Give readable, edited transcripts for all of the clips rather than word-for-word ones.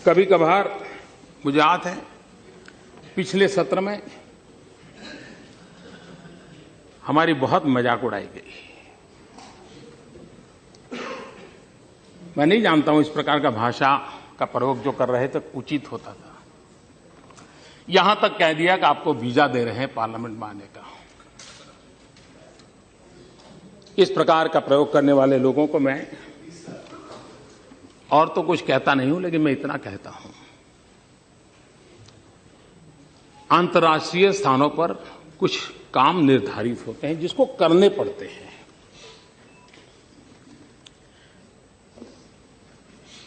कभी कभार मुझे याद है पिछले सत्र में हमारी बहुत मजाक उड़ाई गई। मैं नहीं जानता हूं इस प्रकार का भाषा का प्रयोग जो कर रहे थे उचित होता था। यहां तक कह दिया कि आपको वीजा दे रहे हैं पार्लियामेंट में आने का। इस प्रकार का प्रयोग करने वाले लोगों को मैं और तो कुछ कहता नहीं हूं, लेकिन मैं इतना कहता हूं, अंतर्राष्ट्रीय स्थानों पर कुछ काम निर्धारित होते हैं जिसको करने पड़ते हैं।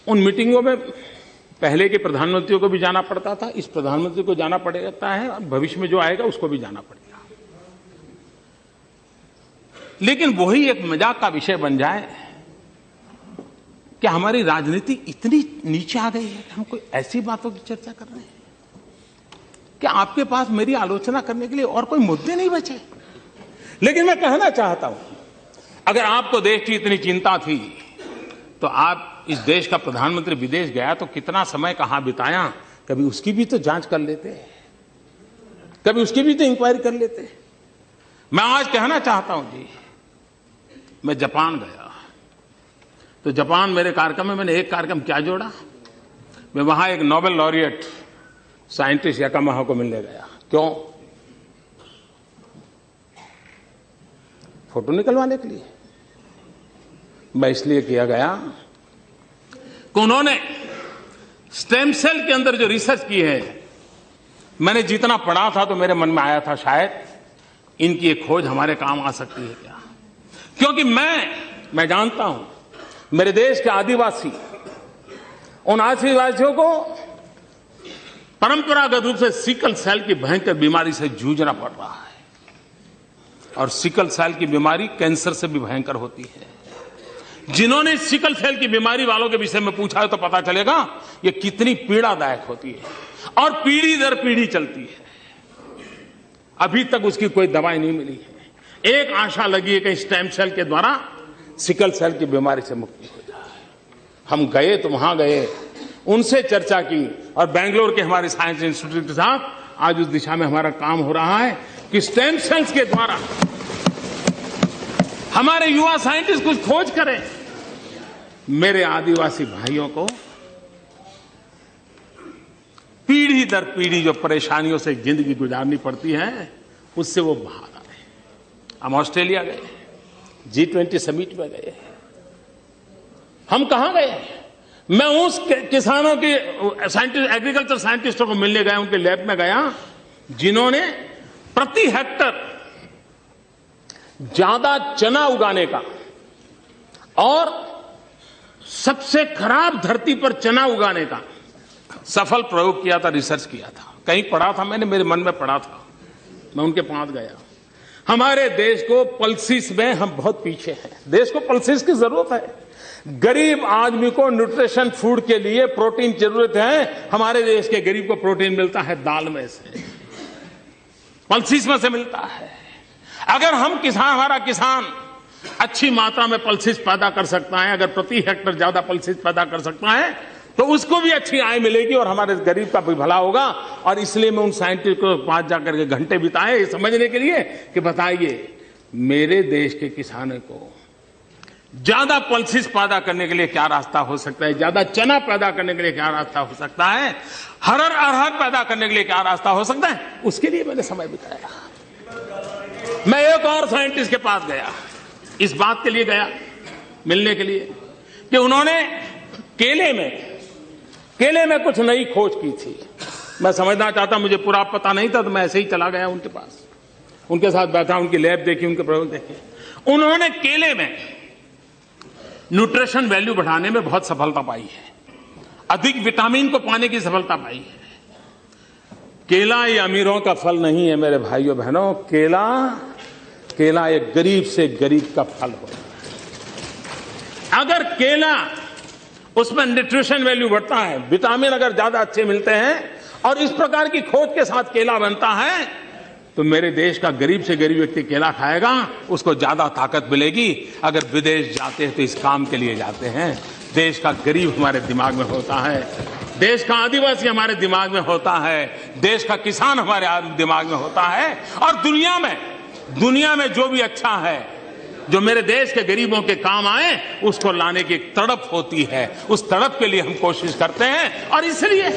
उन मीटिंगों में पहले के प्रधानमंत्रियों को भी जाना पड़ता था, इस प्रधानमंत्री को जाना पड़ता है और भविष्य में जो आएगा उसको भी जाना पड़ेगा। लेकिन वही एक मजाक का विषय बन जाए कि हमारी राजनीति इतनी नीचे आ गई है कि हम कोई ऐसी बातों की चर्चा कर रहे हैं कि आपके पास मेरी आलोचना करने के लिए और कोई मुद्दे नहीं बचे। लेकिन मैं कहना चाहता हूं, अगर आपको देश की इतनी चिंता थी तो आप इस देश का प्रधानमंत्री विदेश गया तो कितना समय कहां बिताया, कभी उसकी भी तो जांच कर लेते, कभी उसकी भी तो इंक्वायरी कर लेते। मैं आज कहना चाहता हूं जी, मैं जापान गया तो जापान मेरे कार्यक्रम में मैंने एक कार्यक्रम क्या जोड़ा, मैं वहां एक नोबेल लॉरिएट साइंटिस्ट याकामाहा को मिलने गया। क्यों? फोटो निकलवाने के लिए। मैं इसलिए किया गया कि उन्होंने स्टेम सेल के अंदर जो रिसर्च की है, मैंने जितना पढ़ा था तो मेरे मन में आया था शायद इनकी एक खोज हमारे काम आ सकती है क्या। क्योंकि मैं जानता हूं मेरे देश के आदिवासी, उन आदिवासियों को परंपरागत रूप से सिकल सेल की भयंकर बीमारी से जूझना पड़ रहा है और सिकल सेल की बीमारी कैंसर से भी भयंकर होती है। जिन्होंने सिकल सेल की बीमारी वालों के विषय में पूछा है तो पता चलेगा ये कितनी पीड़ादायक होती है और पीढ़ी दर पीढ़ी चलती है। अभी तक उसकी कोई दवाई नहीं मिली है। एक आशा लगी है कि स्टेम सेल के द्वारा सिकल सेल की बीमारी से मुक्ति हो जाए। हम गए तो वहां गए, उनसे चर्चा की और बेंगलोर के हमारे साइंस इंस्टीट्यूट के साथ आज उस दिशा में हमारा काम हो रहा है कि स्टेम सेल्स के द्वारा हमारे युवा साइंटिस्ट कुछ खोज करें। मेरे आदिवासी भाइयों को पीढ़ी दर पीढ़ी जो परेशानियों से जिंदगी गुजारनी पड़ती है उससे वो बाहर आए। हम ऑस्ट्रेलिया गए, G20 समिट में गए। हम कहां गए? मैं उस किसानों के साइंटिस्ट, एग्रीकल्चर साइंटिस्टों को मिलने गया, उनके लैब में गया जिन्होंने प्रति हेक्टर ज्यादा चना उगाने का और सबसे खराब धरती पर चना उगाने का सफल प्रयोग किया था, रिसर्च किया था। कहीं पढ़ा था मैंने, मेरे मन में पढ़ा था, मैं उनके पास गया। हमारे देश को पल्सिस में हम बहुत पीछे हैं। देश को पल्सिस की जरूरत है। गरीब आदमी को न्यूट्रिशन फूड के लिए प्रोटीन की जरूरत है। हमारे देश के गरीब को प्रोटीन मिलता है दाल में से, पल्सिस में से मिलता है। अगर हमारा किसान अच्छी मात्रा में पल्सिस पैदा कर सकता है, अगर प्रति हेक्टर ज्यादा पल्सिस पैदा कर सकता है तो उसको भी अच्छी आय मिलेगी और हमारे गरीब का भी भला होगा। और इसलिए मैं उन साइंटिस्ट को पास जाकर के घंटे बिताए ये समझने के लिए कि बताइए मेरे देश के किसानों को ज्यादा पल्सिस पैदा करने के लिए क्या रास्ता हो सकता है, ज्यादा चना पैदा करने के लिए क्या रास्ता हो सकता है, अरहर पैदा करने के लिए क्या रास्ता हो सकता है, उसके लिए मैंने समय बिताया। मैं एक और साइंटिस्ट के पास गया, इस बात के लिए गया मिलने के लिए कि उन्होंने केले में कुछ नई खोज की थी। मैं समझना चाहता, मुझे पूरा पता नहीं था तो मैं ऐसे ही चला गया उनके पास, उनके साथ बैठा, उनकी लैब देखी, उनके प्रयोग देखे। उन्होंने केले में न्यूट्रिशन वैल्यू बढ़ाने में बहुत सफलता पाई है, अधिक विटामिन को पाने की सफलता पाई है। केला ये अमीरों का फल नहीं है मेरे भाइयों बहनों, केला एक गरीब से गरीब का फल होता है। अगर केला उसमें न्यूट्रिशन वैल्यू बढ़ता है, विटामिन अगर ज्यादा अच्छे मिलते हैं और इस प्रकार की खोज के साथ केला बनता है तो मेरे देश का गरीब से गरीब व्यक्ति केला खाएगा, उसको ज्यादा ताकत मिलेगी। अगर विदेश जाते हैं तो इस काम के लिए जाते हैं। देश का गरीब हमारे दिमाग में होता है। देश का आदिवासी हमारे दिमाग में होता है, देश का किसान हमारे दिमाग में होता है, और दुनिया में जो भी अच्छा है, जो मेरे देश के गरीबों के काम आए, उसको लाने की एक तड़प होती है। उस तड़प के लिए हम कोशिश करते हैं, और इसलिए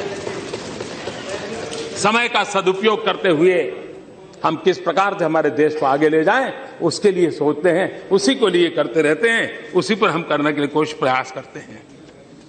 समय का सदुपयोग करते हुए हम किस प्रकार से हमारे देश को आगे ले जाएं, उसके लिए सोचते हैं, उसी को लिए करते रहते हैं, उसी पर हम करने के लिए कोशिश प्रयास करते हैं।